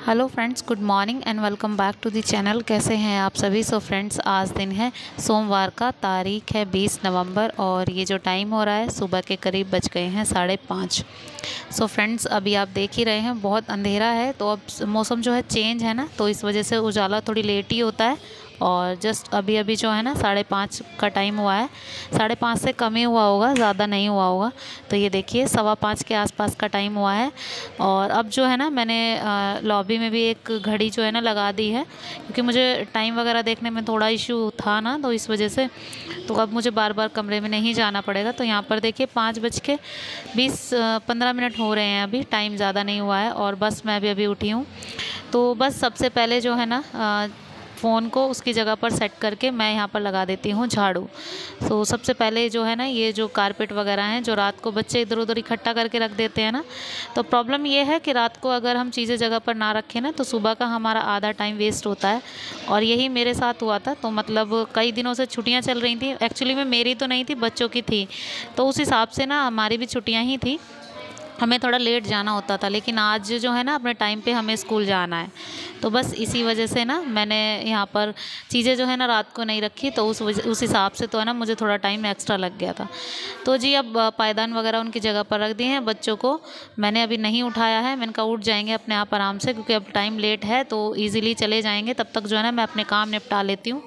Hello friends, good morning and welcome back to the channel. कैसे हैं आप सभी। फ्रेंड्स, आज दिन है सोमवार का, तारीख है 20 नवंबर और ये जो टाइम हो रहा है सुबह के करीब बज गए हैं 5:30। फ्रेंड्स, अभी आप देख ही रहे हैं बहुत अंधेरा है। तो अब मौसम जो है चेंज है ना, तो इस वजह से उजाला थोड़ी लेट ही होता है। और जस्ट अभी अभी जो है ना 5:30 का टाइम हुआ है। 5:30 से कम ही हुआ होगा, ज़्यादा नहीं हुआ होगा। तो ये देखिए 5:15 के आसपास का टाइम हुआ है। और अब जो है ना मैंने लॉबी में भी एक घड़ी जो है ना लगा दी है, क्योंकि मुझे टाइम वगैरह देखने में थोड़ा इशू था ना, तो इस वजह से तो अब मुझे बार बार कमरे में नहीं जाना पड़ेगा। तो यहाँ पर देखिए 5:20-15 हो रहे हैं। अभी टाइम ज़्यादा नहीं हुआ है और बस मैं भी अभी उठी हूँ। तो बस सबसे पहले जो है ना फ़ोन को उसकी जगह पर सेट करके मैं यहाँ पर लगा देती हूँ झाड़ू। तो सबसे पहले जो है ना ये जो कारपेट वगैरह हैं जो रात को बच्चे इधर उधर इकट्ठा करके रख देते हैं ना, तो प्रॉब्लम ये है कि रात को अगर हम चीज़ें जगह पर ना रखें ना तो सुबह का हमारा आधा टाइम वेस्ट होता है। और यही मेरे साथ हुआ था। तो मतलब कई दिनों से छुट्टियाँ चल रही थी, एक्चुअली में मेरी तो नहीं थी, बच्चों की थी। तो उस हिसाब से ना हमारी भी छुट्टियाँ ही थी, हमें थोड़ा लेट जाना होता था। लेकिन आज जो है ना अपने टाइम पे हमें स्कूल जाना है। तो बस इसी वजह से ना मैंने यहाँ पर चीज़ें जो है ना रात को नहीं रखी। तो उस हिसाब से तो है ना मुझे थोड़ा टाइम एक्स्ट्रा लग गया था। तो जी अब पायदान वगैरह उनकी जगह पर रख दिए हैं। बच्चों को मैंने अभी नहीं उठाया है। मैंने कहा उठ जाएंगे अपने आप आराम से, क्योंकि अब टाइम लेट है तो ईज़िली चले जाएंगे। तब तक जो है ना मैं अपने काम निपटा लेती हूँ।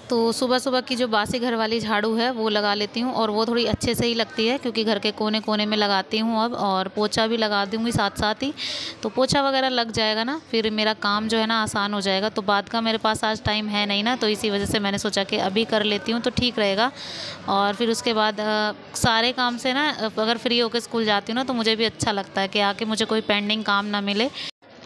तो सुबह सुबह की जो बासी घर वाली झाड़ू है वो लगा लेती हूँ, और वो थोड़ी अच्छे से ही लगती है क्योंकि घर के कोने कोने में लगाती हूँ अब। और पोछा भी लगा दूँगी साथ साथ ही। तो पोछा वगैरह लग जाएगा ना, फिर मेरा काम जो है ना आसान हो जाएगा। तो बाद का मेरे पास आज टाइम है नहीं ना, तो इसी वजह से मैंने सोचा कि अभी कर लेती हूँ तो ठीक रहेगा। और फिर उसके बाद सारे काम से ना अगर फ्री होकर स्कूल जाती हूँ ना तो मुझे भी अच्छा लगता है कि आके मुझे कोई पेंडिंग काम ना मिले।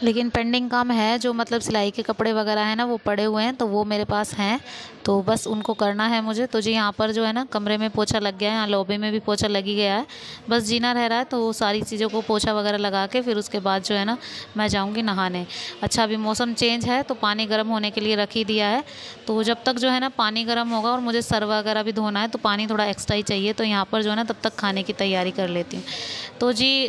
लेकिन पेंडिंग काम है जो मतलब सिलाई के कपड़े वगैरह हैं ना वो पड़े हुए हैं, तो वो मेरे पास हैं। तो बस उनको करना है मुझे। तो जी यहाँ पर जो है ना कमरे में पोछा लग गया है, यहाँ लॉबी में भी पोछा लग ही गया है। बस जीना रह रहा है। तो वो सारी चीज़ों को पोछा वगैरह लगा के फिर उसके बाद जो है ना मैं जाऊँगी नहाने। अच्छा, अभी मौसम चेंज है तो पानी गर्म होने के लिए रख ही दिया है। तो जब तक जो है ना पानी गर्म होगा और मुझे सर वगैरह भी धोना है तो पानी थोड़ा एक्स्ट्रा ही चाहिए। तो यहाँ पर जो है ना तब तक खाने की तैयारी कर लेती हूँ। तो जी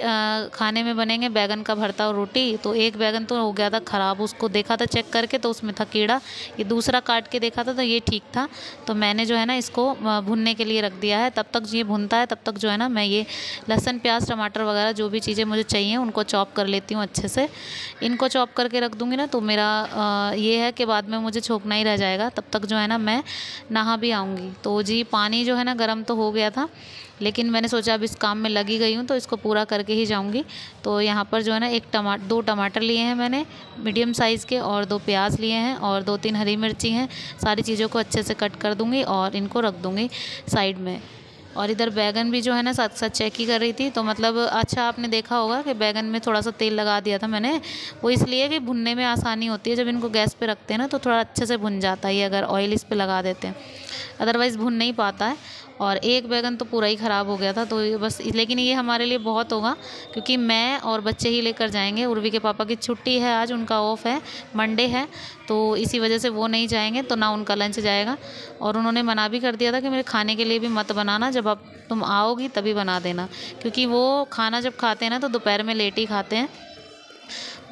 खाने में बनेंगे बैगन का भरता और रोटी। तो एक बैगन तो हो गया था ख़राब, उसको देखा था चेक करके तो उसमें था कीड़ा। ये दूसरा काट के देखा था तो ये ठीक था। तो मैंने जो है ना इसको भुनने के लिए रख दिया है। तब तक ये भुनता है तब तक जो है ना मैं ये लहसुन प्याज टमाटर वगैरह जो भी चीज़ें मुझे चाहिए उनको चॉप कर लेती हूँ अच्छे से। इनको चॉप करके रख दूँगी ना तो मेरा ये है कि बाद में मुझे छोंकना ही रह जाएगा। तब तक जो है ना मैं नहा भी आऊँगी। तो जी पानी जो है ना गर्म तो हो गया था, लेकिन मैंने सोचा अब इस काम में लगी गई हूँ तो इसको पूरा करके ही जाऊँगी। तो यहाँ पर जो है ना दो टमाटर लिए हैं मैंने मीडियम साइज़ के, और 2 प्याज लिए हैं और 2-3 हरी मिर्ची हैं। सारी चीज़ों को अच्छे से कट कर दूँगी और इनको रख दूँगी साइड में। और इधर बैगन भी जो है ना साथ साथ चेक ही कर रही थी। तो मतलब अच्छा आपने देखा होगा कि बैगन में थोड़ा सा तेल लगा दिया था मैंने, वो इसलिए कि भुनने में आसानी होती है। जब इनको गैस पे रखते हैं ना तो थोड़ा अच्छे से भुन जाता है ये अगर ऑयल इस पे लगा देते हैं, अदरवाइज़ भुन नहीं पाता है। और एक बैगन तो पूरा ही ख़राब हो गया था। तो ये बस, लेकिन ये हमारे लिए बहुत होगा क्योंकि मैं और बच्चे ही लेकर जाएंगे। उर्वी के पापा की छुट्टी है, आज उनका ऑफ है, मंडे है। तो इसी वजह से वो नहीं जाएंगे तो ना उनका लंच जाएगा। और उन्होंने मना भी कर दिया था कि मेरे खाने के लिए भी मत बनाना, जब अब तुम आओगी तभी बना देना, क्योंकि वो खाना जब खाते हैं ना तो दोपहर में लेट ही खाते हैं।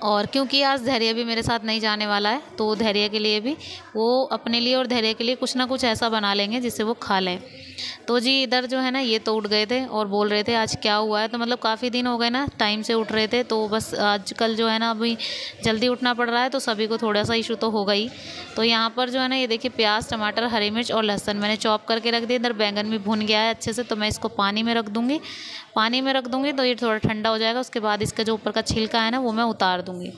और क्योंकि आज धैर्य भी मेरे साथ नहीं जाने वाला है तो धैर्य के लिए भी, वो अपने लिए और धैर्य के लिए कुछ ना कुछ ऐसा बना लेंगे जिससे वो खा लें। तो जी इधर जो है ना ये तो उठ गए थे और बोल रहे थे आज क्या हुआ है। तो मतलब काफ़ी दिन हो गए ना टाइम से उठ रहे थे, तो बस आजकल जो है ना अभी जल्दी उठना पड़ रहा है तो सभी को थोड़ा सा इशू तो होगा ही। तो यहाँ पर जो है ना ये देखिए प्याज टमाटर हरी मिर्च और लहसुन मैंने चॉप करके रख दिया। इधर बैंगन भी भुन गया है अच्छे से, तो मैं इसको पानी में रख दूँगी। पानी में रख दूँगी तो ये थोड़ा ठंडा हो जाएगा। उसके बाद इसका जो ऊपर का छिलका है ना वो मैं उतार दूँगी।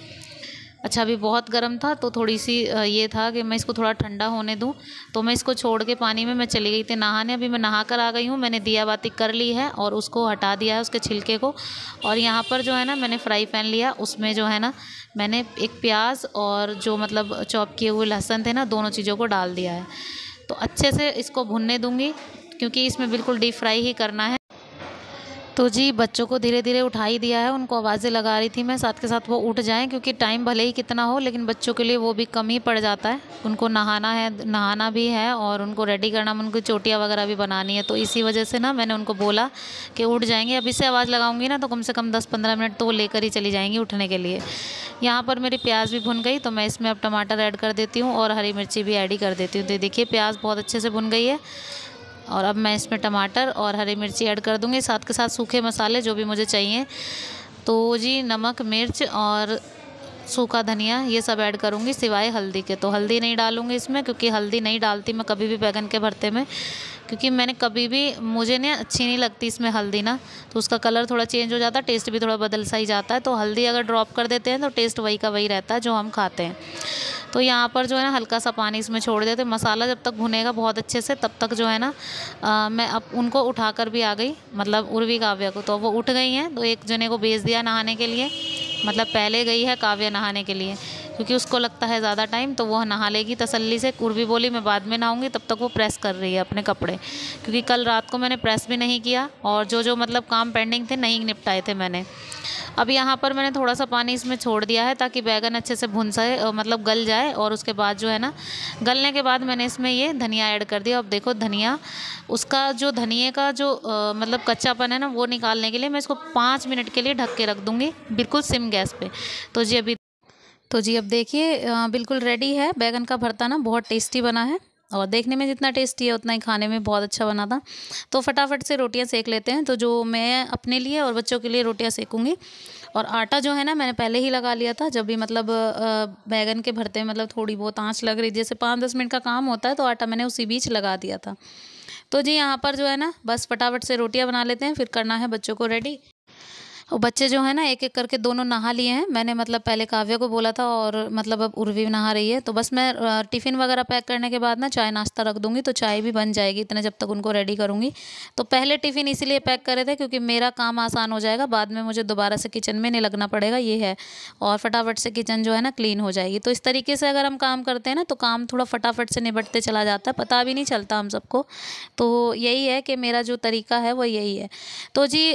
अच्छा, अभी बहुत गर्म था तो थोड़ी सी ये था कि मैं इसको थोड़ा ठंडा होने दूं। तो मैं इसको छोड़ के पानी में मैं चली गई थी नहाने। अभी मैं नहा कर आ गई हूँ, मैंने दिया बाती कर ली है और उसको हटा दिया है उसके छिलके को। और यहाँ पर जो है ना मैंने फ्राई पैन लिया, उसमें जो है ना मैंने एक प्याज और जो मतलब चॉप किए हुए लहसुन थे ना दोनों चीज़ों को डाल दिया है। तो अच्छे से इसको भुनने दूँगी क्योंकि इसमें बिल्कुल डीप फ्राई ही करना है। तो जी बच्चों को धीरे धीरे उठा ही दिया है, उनको आवाज़ें लगा रही थी मैं साथ के साथ वो उठ जाएं, क्योंकि टाइम भले ही कितना हो लेकिन बच्चों के लिए वो भी कम ही पड़ जाता है। उनको नहाना है, नहाना भी है और उनको रेडी करना, उनको चोटियाँ वगैरह भी बनानी है। तो इसी वजह से ना मैंने उनको बोला कि उठ जाएंगे। अभी से आवाज़ लगाऊंगी ना तो कम से कम 10-15 मिनट तो वो लेकर ही चली जाएंगी उठने के लिए। यहाँ पर मेरी प्याज भी भुन गई तो मैं इसमें अब टमाटर ऐड कर देती हूँ और हरी मिर्ची भी ऐड ही कर देती हूँ। तो देखिए प्याज बहुत अच्छे से भुन गई है और अब मैं इसमें टमाटर और हरी मिर्ची ऐड कर दूँगी, साथ के साथ सूखे मसाले जो भी मुझे चाहिए। तो जी नमक, मिर्च और सूखा धनिया ये सब ऐड करूँगी सिवाय हल्दी के। तो हल्दी नहीं डालूँगी इसमें, क्योंकि हल्दी नहीं डालती मैं कभी भी बैगन के भरते में, क्योंकि मैंने कभी भी, मुझे ना अच्छी नहीं लगती इसमें हल्दी ना, तो उसका कलर थोड़ा चेंज हो जाता है, टेस्ट भी थोड़ा बदल सा ही जाता है। तो हल्दी अगर ड्रॉप कर देते हैं तो टेस्ट वही का वही रहता है जो हम खाते हैं। तो यहाँ पर जो है ना हल्का सा पानी इसमें छोड़ देते, मसाला जब तक भुनेगा बहुत अच्छे से तब तक जो है ना मैं अब उनको उठाकर भी आ गई, मतलब उर्वी काव्या को। तो वो उठ गई हैं, तो एक जने को भेज दिया नहाने के लिए, मतलब पहले गई है काव्या नहाने के लिए, क्योंकि उसको लगता है ज़्यादा टाइम, तो वह नहा लेगी तसल्ली से। उर्वी बोली मैं बाद में नहाऊंगी, तब तक वो प्रेस कर रही है अपने कपड़े, क्योंकि कल रात को मैंने प्रेस भी नहीं किया और जो जो मतलब काम पेंडिंग थे नहीं निपटाए थे मैंने। अब यहाँ पर मैंने थोड़ा सा पानी इसमें छोड़ दिया है ताकि बैगन अच्छे से भुन जाए, मतलब गल जाए। और उसके बाद जो है ना, गलने के बाद मैंने इसमें ये धनिया ऐड कर दिया। अब देखो धनिया, उसका जो धनिए का जो मतलब कच्चापन है ना वो निकालने के लिए मैं इसको 5 मिनट के लिए ढक के रख दूँगी, बिल्कुल सिम गैस पे। तो जी अब देखिए बिल्कुल रेडी है बैगन का भरता ना, बहुत टेस्टी बना है और देखने में जितना टेस्टी है उतना ही खाने में बहुत अच्छा बना था। तो फटाफट से रोटियां सेक लेते हैं। तो जो मैं अपने लिए और बच्चों के लिए रोटियां सेकूंगी, और आटा जो है ना मैंने पहले ही लगा लिया था, जब भी मतलब बैगन के भरते में मतलब थोड़ी बहुत आँच लग रही, जैसे 5-10 मिनट का काम होता है तो आटा मैंने उसी बीच लगा दिया था। तो जी यहाँ पर जो है ना बस फटाफट से रोटियाँ बना लेते हैं, फिर करना है बच्चों को रेडी। और बच्चे जो है ना एक एक करके दोनों नहा लिए हैं। मैंने मतलब पहले काव्या को बोला था और मतलब अब उर्वी नहा रही है। तो बस मैं टिफ़िन वगैरह पैक करने के बाद ना चाय नाश्ता रख दूंगी, तो चाय भी बन जाएगी इतने जब तक उनको रेडी करूंगी। तो पहले टिफ़िन इसीलिए पैक करे थे क्योंकि मेरा काम आसान हो जाएगा, बाद में मुझे दोबारा से किचन में नहीं लगना पड़ेगा, ये है। और फटाफट से किचन जो है ना क्लीन हो जाएगी। तो इस तरीके से अगर हम काम करते हैं ना तो काम थोड़ा फटाफट से निपटते चला जाता है, पता भी नहीं चलता हम सबको। तो यही है कि मेरा जो तरीका है वो यही है। तो जी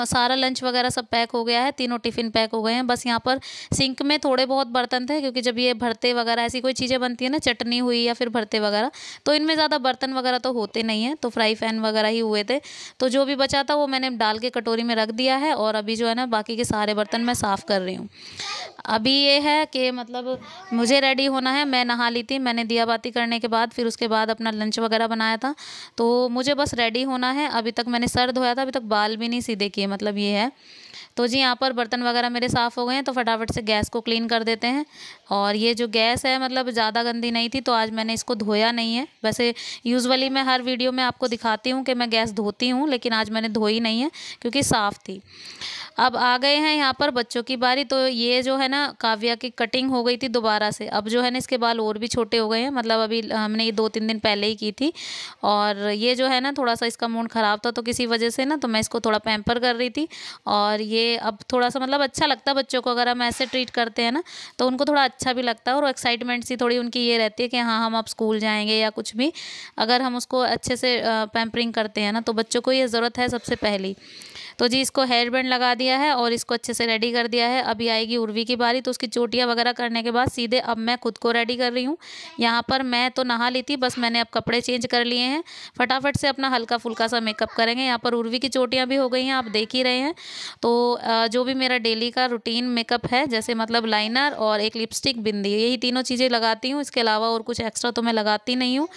सारा लंच वगैरह सब पैक हो गया है, तीनों टिफ़िन पैक हो गए हैं। बस यहाँ पर सिंक में थोड़े बहुत बर्तन थे, क्योंकि जब ये भरते वगैरह ऐसी कोई चीज़ें बनती है ना, चटनी हुई या फिर भरते वगैरह, तो इनमें ज़्यादा बर्तन वगैरह तो होते नहीं हैं, तो फ्राई पैन वगैरह ही हुए थे। तो जो भी बचा था वो मैंने डाल के कटोरी में रख दिया है और अभी जो है ना बाकी के सारे बर्तन मैं साफ़ कर रही हूँ। अभी ये है कि मतलब मुझे रेडी होना है, मैं नहा ली थी, मैंने दिया बाती करने के बाद फिर उसके बाद अपना लंच वगैरह बनाया था, तो मुझे बस रेडी होना है। अभी तक मैंने सर धोया था, अभी तक बाल भी नहीं सीधे किए, मतलब ये है। तो जी यहाँ पर बर्तन वगैरह मेरे साफ़ हो गए हैं, तो फटाफट से गैस को क्लीन कर देते हैं। और ये जो गैस है मतलब ज़्यादा गंदी नहीं थी, तो आज मैंने इसको धोया नहीं है। वैसे यूजुअली मैं हर वीडियो में आपको दिखाती हूँ कि मैं गैस धोती हूँ, लेकिन आज मैंने धोई नहीं है क्योंकि साफ़ थी। अब आ गए हैं यहाँ पर बच्चों की बारी। तो ये जो है ना काव्या की कटिंग हो गई थी दोबारा से, अब जो है ना इसके बाल और भी छोटे हो गए हैं, मतलब अभी हमने ये 2-3 दिन पहले ही की थी। और ये जो है ना थोड़ा सा इसका मूड ख़राब था, तो किसी वजह से ना तो मैं इसको थोड़ा पैम्पर कर रही थी। और ये अब थोड़ा सा मतलब अच्छा लगता है बच्चों को, अगर हम ऐसे ट्रीट करते हैं ना तो उनको थोड़ा अच्छा भी लगता है और एक्साइटमेंट सी थोड़ी उनकी ये रहती है कि हाँ हम अब स्कूल जाएंगे या कुछ भी। अगर हम उसको अच्छे से पैम्परिंग करते हैं ना तो बच्चों को ये ज़रूरत है सबसे पहली। तो जी इसको हेयर बैंड लगा दिया है और इसको अच्छे से रेडी कर दिया है। अभी आएगी उर्वी की बारी, तो उसकी चोटियाँ वगैरह करने के बाद सीधे अब मैं खुद को रेडी कर रही हूँ। यहाँ पर मैं तो नहा ली थी, बस मैंने अब कपड़े चेंज कर लिए हैं, फटाफट से अपना हल्का फुल्का सा मेकअप करेंगे। यहाँ पर उर्वी की चोटियाँ भी हो गई हैं, आप देख ही रहे हैं। तो जो भी मेरा डेली का रूटीन मेकअप है, जैसे मतलब लाइनर और एक लिपस्टिक, बिंदी, यही तीनों चीज़ें लगाती हूँ, इसके अलावा और कुछ एक्स्ट्रा तो मैं लगाती नहीं हूँ।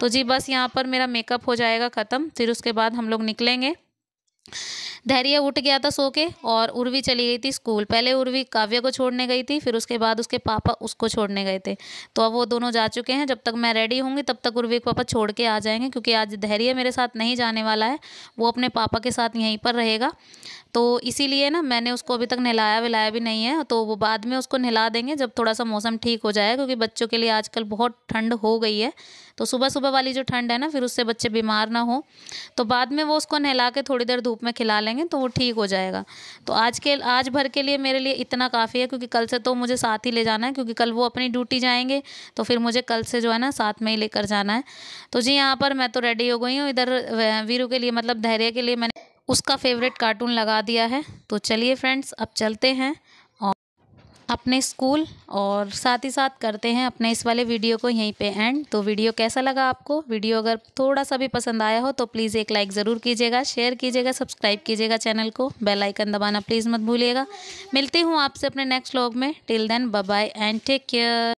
तो जी बस यहाँ पर मेरा मेकअप हो जाएगा ख़त्म, फिर उसके बाद हम लोग निकलेंगे। धैर्य उठ गया था सो के और उर्वी चली गई थी स्कूल। पहले उर्वी काव्या को छोड़ने गई थी, फिर उसके बाद उसके पापा उसको छोड़ने गए थे। तो अब वो दोनों जा चुके हैं, जब तक मैं रेडी होंगी तब तक उर्वी के पापा छोड़ के आ जाएंगे, क्योंकि आज धैर्य मेरे साथ नहीं जाने वाला है, वो अपने पापा के साथ यहीं पर रहेगा। तो इसीलिए ना मैंने उसको अभी तक नहलाया विलाया भी नहीं है, तो वो बाद में उसको नहला देंगे जब थोड़ा सा मौसम ठीक हो जाए, क्योंकि बच्चों के लिए आजकल बहुत ठंड हो गई है। तो सुबह सुबह वाली जो ठंड है ना, फिर उससे बच्चे बीमार ना हो, तो बाद में वो उसको नहला के थोड़ी देर धूप में खिला लेंगे तो वो ठीक हो जाएगा। तो आज भर के लिए मेरे लिए इतना काफ़ी है, क्योंकि कल से तो मुझे साथ ही ले जाना है, क्योंकि कल वो अपनी ड्यूटी जाएंगे, तो फिर मुझे कल से जो है ना साथ में ही लेकर जाना है। तो जी यहाँ पर मैं तो रेडी हो गई हूँ। इधर वीरू के लिए मतलब धैर्य के लिए मैंने उसका फेवरेट कार्टून लगा दिया है। तो चलिए फ्रेंड्स, अब चलते हैं और अपने स्कूल, और साथ ही साथ करते हैं अपने इस वाले वीडियो को यहीं पे एंड। तो वीडियो कैसा लगा आपको? वीडियो अगर थोड़ा सा भी पसंद आया हो तो प्लीज़ एक लाइक ज़रूर कीजिएगा, शेयर कीजिएगा, सब्सक्राइब कीजिएगा चैनल को, बेल आइकन दबाना प्लीज़ मत भूलिएगा। मिलती हूँ आपसे अपने नेक्स्ट व्लॉग में। Till then bye bye and take care.